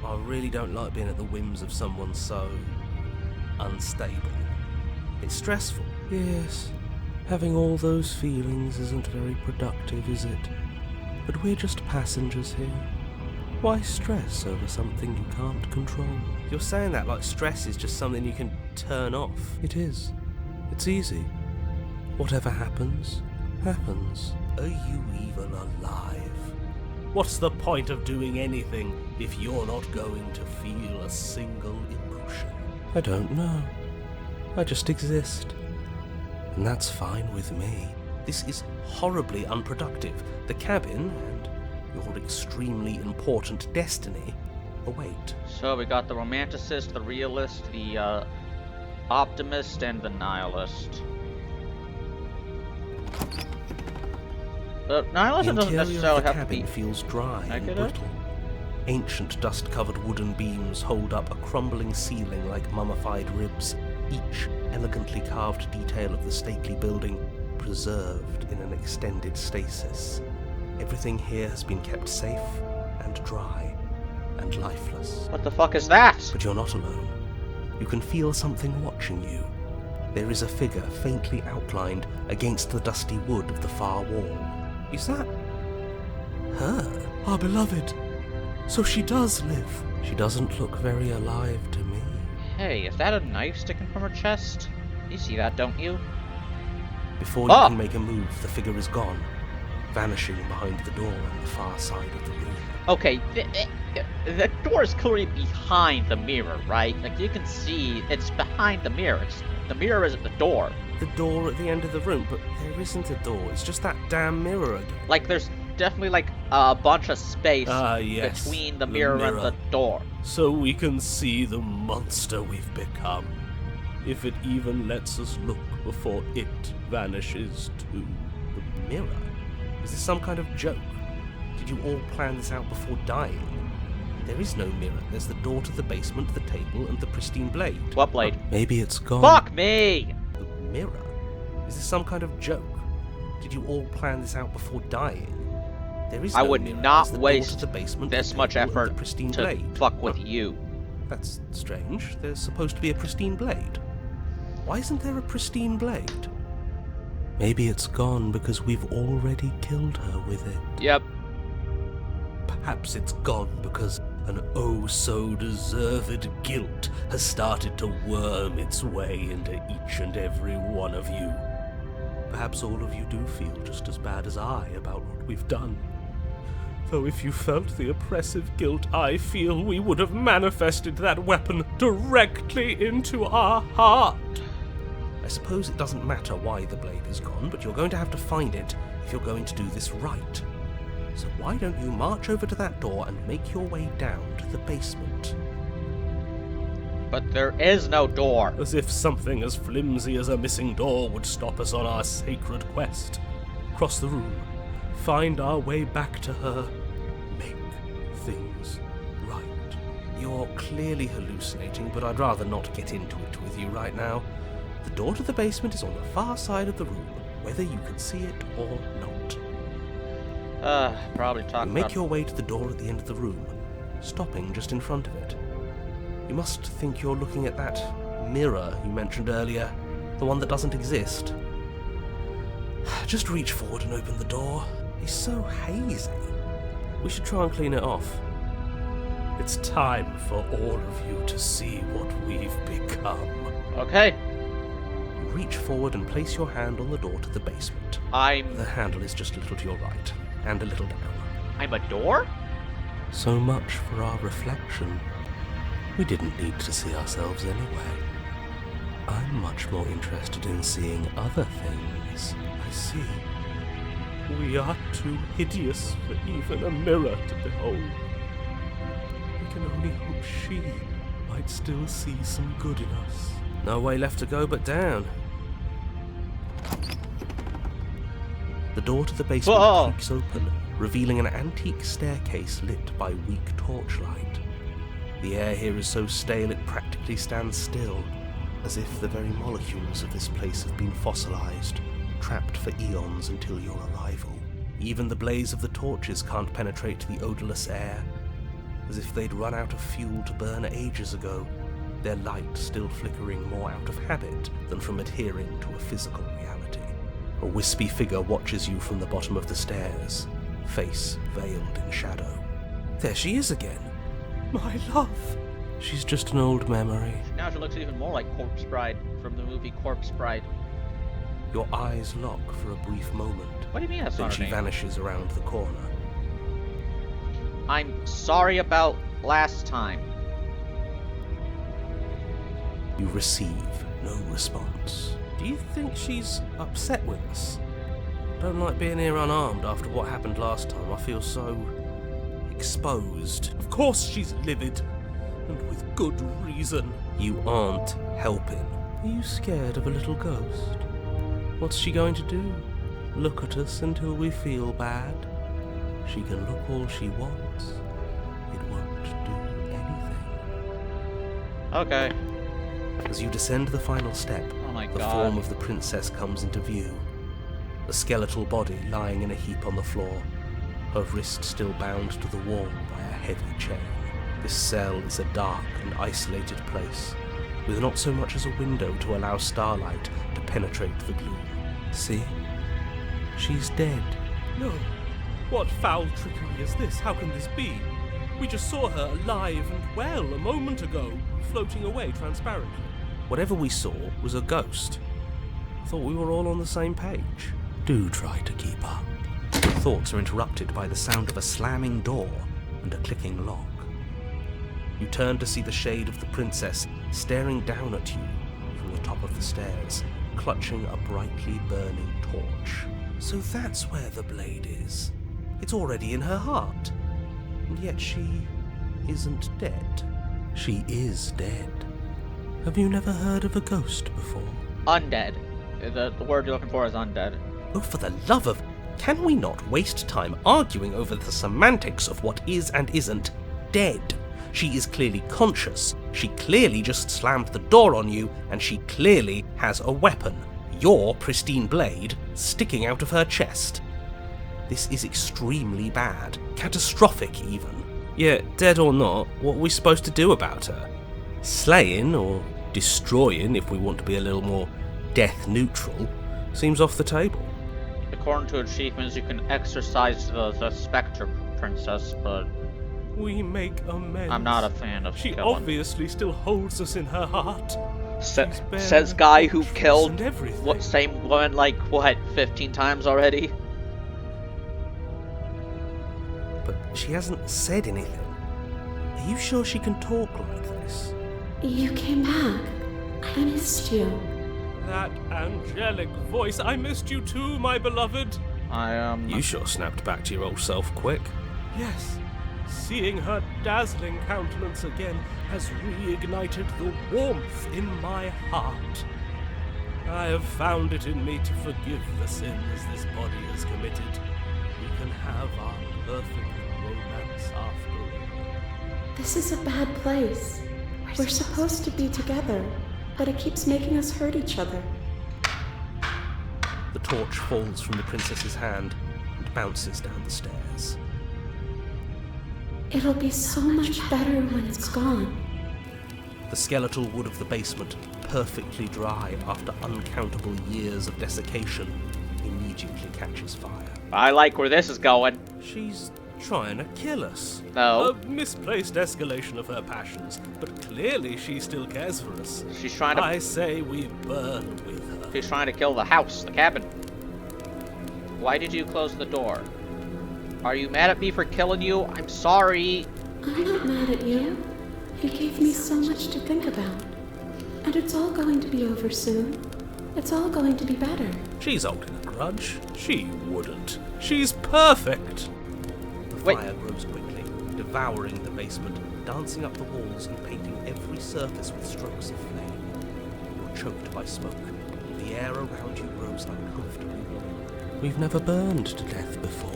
I really don't like being at the whims of someone so unstable. It's stressful. Yes, having all those feelings isn't very productive, is it? But we're just passengers here. Why stress over something you can't control? You're saying that like stress is just something you can turn off. It is. It's easy. Whatever happens, happens. Are you even alive? What's the point of doing anything if you're not going to feel a single emotion? I don't know. I just exist. And that's fine with me. This is horribly unproductive. The cabin and your extremely important destiny await. So we got the romanticist, the realist, the optimist, and the nihilist. The nihilist The doesn't interior necessarily of the have to be. cabin feels dry and negative. brittle. Ancient dust-covered wooden beams hold up a crumbling ceiling like mummified ribs, each elegantly carved detail of the stately building preserved in an extended stasis. Everything here has been kept safe and dry and lifeless. What the fuck is that? But you're not alone. You can feel something watching you. There is a figure faintly outlined against the dusty wood of the far wall. Is that her? Our beloved. So she does live. She doesn't look very alive to me. Hey, is that a knife sticking from her chest? You see that, don't you? Before you Ah! can make a move, the figure is gone, vanishing behind the door on the far side of the room. Okay, the door is clearly behind the mirror, right? Like, you can see it's behind the mirror. The mirror isn't the door. The door at the end of the room, but there isn't a door. It's just that damn mirror again. Like, there's definitely, like, a bunch of space Yes. between the mirror and the door. So we can see the monster we've become. If it even lets us look before it vanishes too. The mirror? Is this some kind of joke? Did you all plan this out before dying? There is no mirror. There's the door to the basement, the table, and the pristine blade. What blade? Maybe it's gone. Fuck me! The mirror? Is this some kind of joke? Did you all plan this out before dying? There is no I would mirror. not There's the door waste to the basement, this the much table, and effort the pristine to blade. fuck with you. That's strange. There's supposed to be a pristine blade. Why isn't there a pristine blade? Maybe it's gone because we've already killed her with it. Yep. Perhaps it's gone because an oh-so-deserved guilt has started to worm its way into each and every one of you. Perhaps all of you do feel just as bad as I about what we've done. Though if you felt the oppressive guilt I feel, we would have manifested that weapon directly into our heart. I suppose it doesn't matter why the blade is gone, but you're going to have to find it if you're going to do this right. So why don't you march over to that door and make your way down to the basement? But there is no door. As if something as flimsy as a missing door would stop us on our sacred quest. Cross the room, find our way back to her, make things right. You're clearly hallucinating, but I'd rather not get into it with you right now. The door to the basement is on the far side of the room, whether you can see it or not. Probably talk You about... make your way to the door at the end of the room, stopping just in front of it. You must think you're looking at that mirror you mentioned earlier, the one that doesn't exist. Just reach forward and open the door. It's so hazy. We should try and clean it off. It's time for all of you to see what we've become. Okay. You reach forward and place your hand on the door to the basement. The handle is just a little to your right, and a little down. I'm a door? So much for our reflection. We didn't need to see ourselves anyway. I'm much more interested in seeing other things. I see. We are too hideous for even a mirror to behold. We can only hope she might still see some good in us. No way left to go but down. The door to the basement creaks open, revealing an antique staircase lit by weak torchlight. The air here is so stale it practically stands still, as if the very molecules of this place have been fossilized, trapped for eons until your arrival. Even the blaze of the torches can't penetrate the odorless air, as if they'd run out of fuel to burn ages ago, their light still flickering more out of habit than from adhering to a physical reality. A wispy figure watches you from the bottom of the stairs, face veiled in shadow. There she is again. My love. She's just an old memory. Now she looks even more like Corpse Bride from the movie Corpse Bride. Your eyes lock for a brief moment. What do you mean that's Then not her she name? vanishes around the corner. I'm sorry about last time. You receive no response. Do you think she's upset with us? Don't like being here unarmed after what happened last time. I feel so exposed. Of course she's livid, and with good reason. You aren't helping. Are you scared of a little ghost? What's she going to do? Look at us until we feel bad? She can look all she wants. It won't do anything. Okay. As you descend the final step, Oh my the god. form of the princess comes into view. A skeletal body lying in a heap on the floor, her wrist still bound to the wall by a heavy chain. This cell is a dark and isolated place, with not so much as a window to allow starlight to penetrate the gloom. See? She's dead. No. What foul trickery is this? How can this be? We just saw her alive and well a moment ago, floating away transparently. Whatever we saw was a ghost. I thought we were all on the same page. Do try to keep up. Thoughts are interrupted by the sound of a slamming door and a clicking lock. You turn to see the shade of the princess staring down at you from the top of the stairs, clutching a brightly burning torch. So that's where the blade is. It's already in her heart. And yet she isn't dead. She is dead. Have you never heard of a ghost before? Undead. The word you're looking for is undead. Oh, for the love of... Can we not waste time arguing over the semantics of what is and isn't dead? She is clearly conscious. She clearly just slammed the door on you, and she clearly has a weapon. Your pristine blade sticking out of her chest. This is extremely bad. Catastrophic, even. Yeah, dead or not, what are we supposed to do about her? Slaying, or destroying, if we want to be a little more death neutral, seems off the table. According to achievements, you can exercise the Spectre Princess, but We make amends. I'm not a fan of She killing. obviously still holds us in her heart. Says guy who killed and everything. what same woman like 15 times already. But she hasn't said anything. Are you sure she can talk like this? You came back. I missed you. That angelic voice. I missed you too, my beloved. You sure snapped back to your old self quick. Yes, seeing her dazzling countenance again has reignited the warmth in my heart. I have found it in me to forgive the sins this body has committed. We can have our perfect romance after all. This is a bad place. We're supposed to be together. but it keeps making us hurt each other. The torch falls from the princess's hand and bounces down the stairs. It'll be so much better when it's gone. The skeletal wood of the basement, perfectly dry after uncountable years of desiccation, immediately catches fire. I like where this is going. She's trying to kill us. No. A misplaced escalation of her passions, but clearly she still cares for us. She's trying to... I say we burn with her. She's trying to kill the house, the cabin. Why did you close the door? Are you mad at me for killing you? I'm sorry. I'm not mad at you. You gave me so much to think about. And it's all going to be over soon. It's all going to be better. She's holding a grudge. She wouldn't. She's perfect. The Wait. fire grows quickly, devouring the basement, dancing up the walls and painting every surface with strokes of flame. You're choked by smoke, and the air around you grows uncomfortably warm. We've never burned to death before.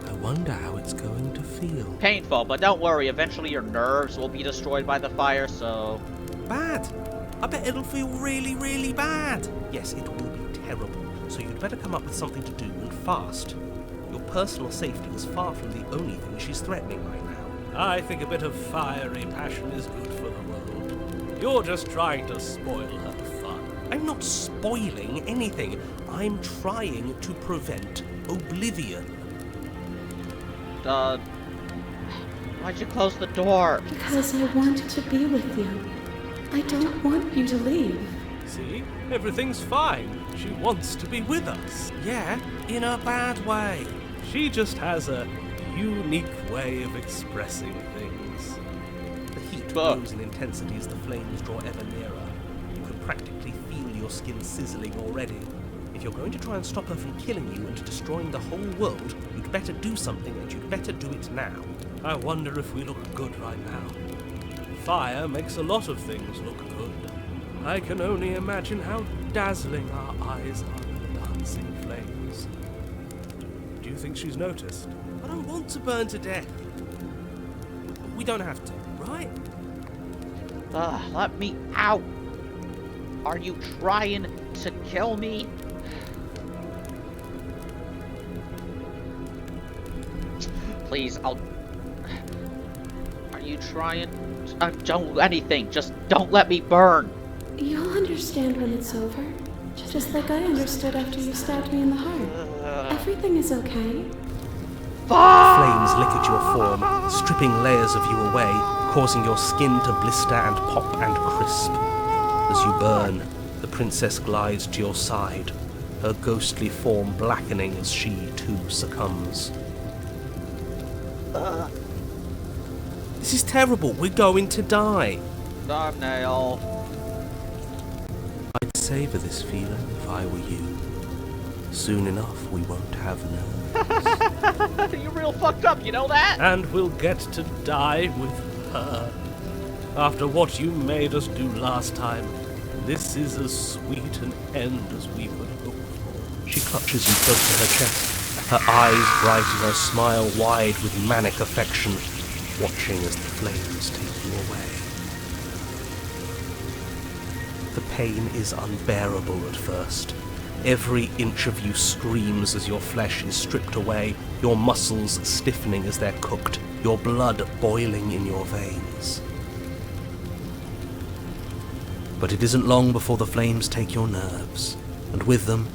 I wonder how it's going to feel. Painful, but don't worry. Eventually your nerves will be destroyed by the fire, so... Bad! I bet it'll feel really, really bad. Yes, it will be terrible, so you'd better come up with something to do and fast. Your personal safety is far from the only thing she's threatening right now. I think a bit of fiery passion is good for the world. You're just trying to spoil her fun. I'm not spoiling anything. I'm trying to prevent oblivion. Why'd you close the door? Because I want to be with you. I don't want you to leave. See? Everything's fine. She wants to be with us. Yeah, in a bad way. She just has a unique way of expressing things. The heat grows in intensity as the flames draw ever nearer. You can practically feel your skin sizzling already. If you're going to try and stop her from killing you and destroying the whole world, you'd better do something, and you'd better do it now. I wonder if we look good right now. Fire makes a lot of things look good. I can only imagine how dazzling our eyes are in the dancing flames. Do you think she's noticed? I don't want to burn to death. We don't have to, right? Let me out. Are you trying to kill me? Please, Are you trying? Don't do anything. Just don't let me burn. You'll understand when it's over. Just like I understood after you stabbed me in the heart. Everything is okay. Flames lick at your form, stripping layers of you away, causing your skin to blister and pop and crisp. As you burn, the princess glides to your side, her ghostly form blackening as she too succumbs. This is terrible. We're going to die. Thumbnail. I'd savor this feeling if I were you. Soon enough, we won't have nerves. You're real fucked up, you know that? And we'll get to die with her. After what you made us do last time, this is as sweet an end as we could hope for. She clutches you close to her chest, her eyes bright and her smile wide with manic affection, watching as the flames take you away. The pain is unbearable at first. Every inch of you screams as your flesh is stripped away, your muscles stiffening as they're cooked, your blood boiling in your veins. But it isn't long before the flames take your nerves, and with them,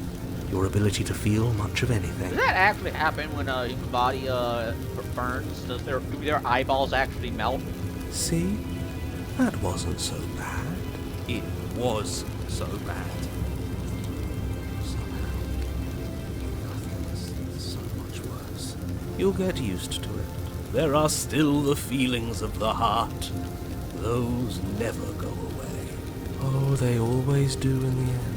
your ability to feel much of anything. Does that actually happen when a human body burns? Do their eyeballs actually melt? See? That wasn't so bad. It was so bad. Somehow, nothing's so much worse. You'll get used to it. There are still the feelings of the heart. Those never go away. Oh, they always do in the end.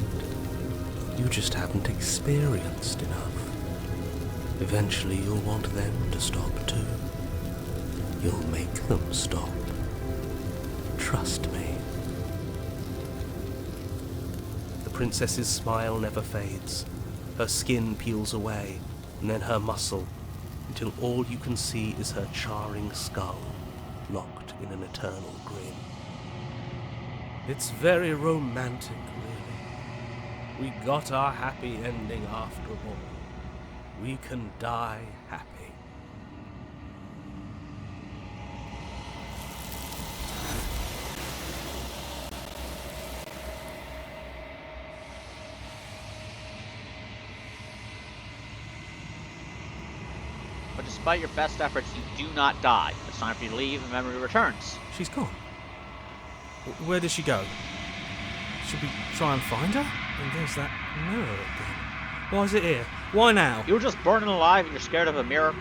You just haven't experienced enough. Eventually you'll want them to stop too. You'll make them stop. Trust me. The princess's smile never fades. Her skin peels away, and then her muscle, until all you can see is her charring skull, locked in an eternal grin. It's very romantic, really. We got our happy ending after all. We can die happy. But despite your best efforts, you do not die. It's time for you to leave, and memory returns. She's gone. Where did she go? Should we try and find her? And there's that mirror again. Why is it here? Why now? You were just burning alive and you're scared of a mirror.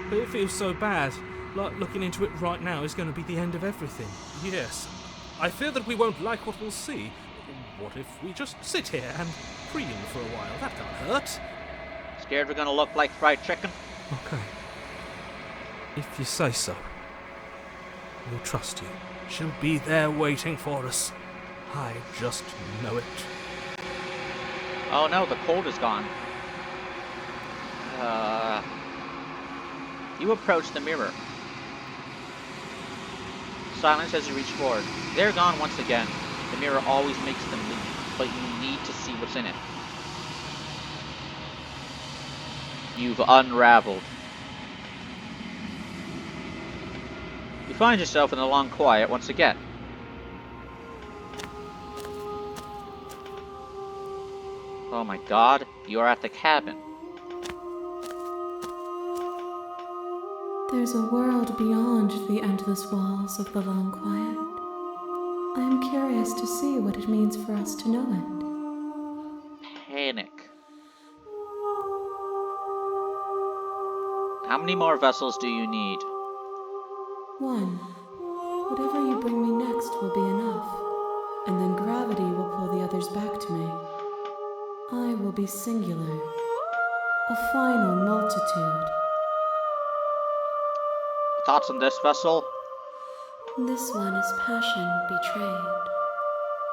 But it feels so bad. Like looking into it right now is going to be the end of everything. Yes. I fear that we won't like what we'll see. What if we just sit here and preen for a while? That can't hurt. Scared we're gonna look like fried chicken? Okay. If you say so. We'll trust you. She'll be there waiting for us. I just know it. Oh no, the cold is gone. You approach the mirror. Silence as you reach forward. They're gone once again. The mirror always makes them leave, but you need to see what's in it. You've unraveled. You find yourself in the long quiet once again. Oh my god, you are at the cabin. There's a world beyond the endless walls of the long quiet. I am curious to see what it means for us to know it. Panic. How many more vessels do you need? One. Whatever you bring me next will be enough, and then gravity will pull the others back to me. I will be singular, a final multitude. Thoughts on this vessel? This one is passion betrayed,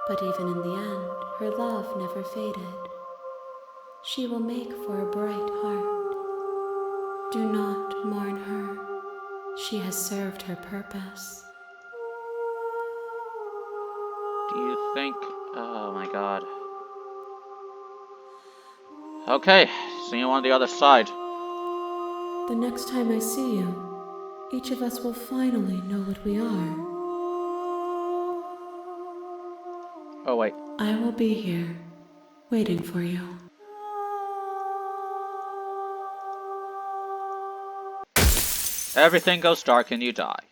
but even in the end, her love never faded. She will make for a bright heart. Do not mourn her. She has served her purpose. Do you think... Oh my god. Okay, see you on the other side. The next time I see you, each of us will finally know what we are. Oh wait. I will be here, waiting for you. Everything goes dark and you die.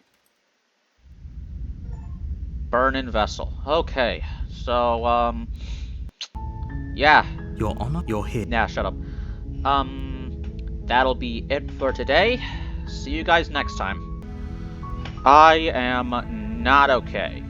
Burn-in vessel. Okay, so, yeah. Your Honor, you're here. Nah, shut up. That'll be it for today. See you guys next time. I am not okay.